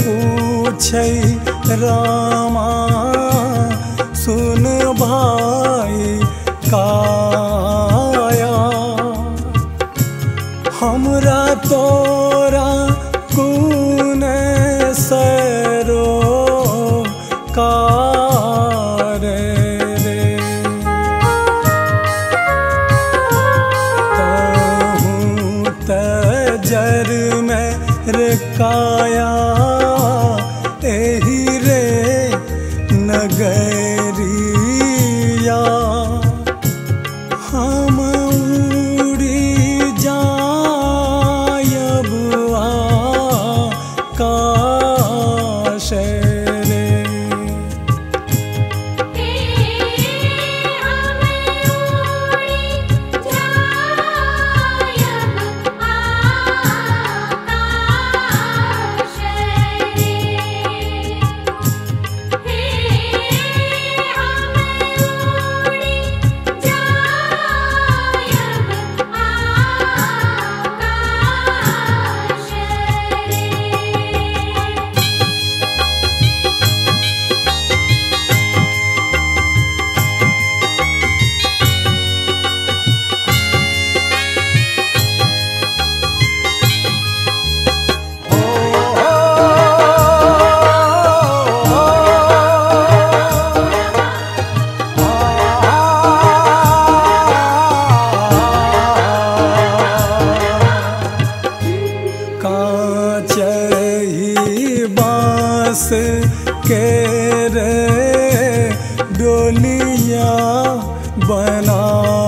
पूछै रामा सुन भाई काया, हमरा तोरा कुन सरो कार रे, तहूँ तजर में रे काया एही रे नगरिया, हम उड़ी जायब आकाश रे। बांस के रे डोलिया बनायल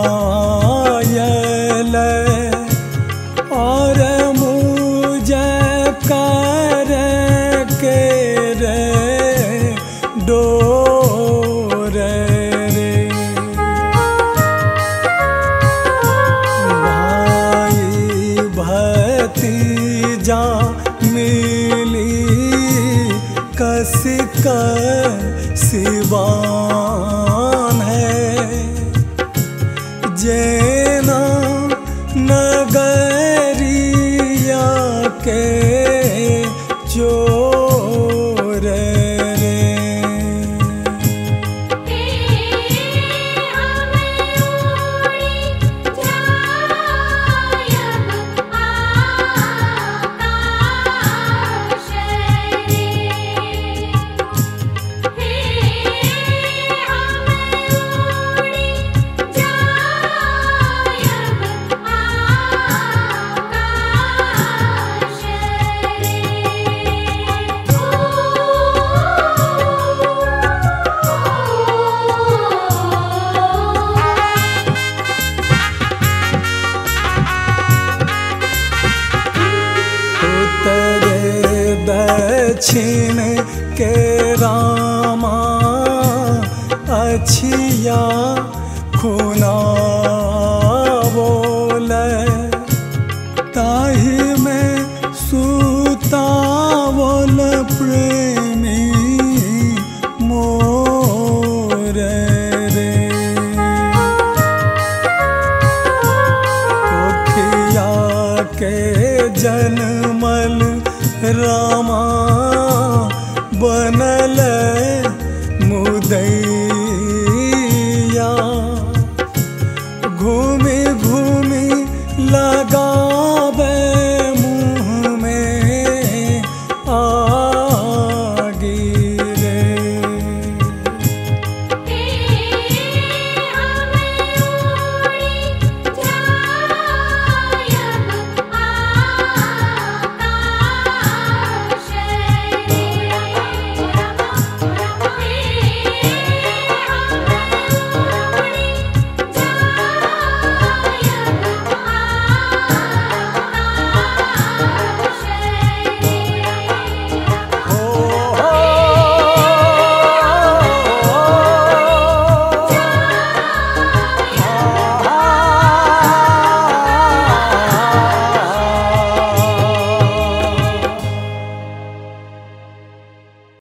और मुझे कर के रे डोर रे, भाई भतीजा मिली कसिका सिवान है, जेना नगरिया के चोर रे। दक्षिण के रामा अछिया खुना बोले, ताही में सुतावल प्रेमी मोर रे, कोखिया के जनमल रामा बनल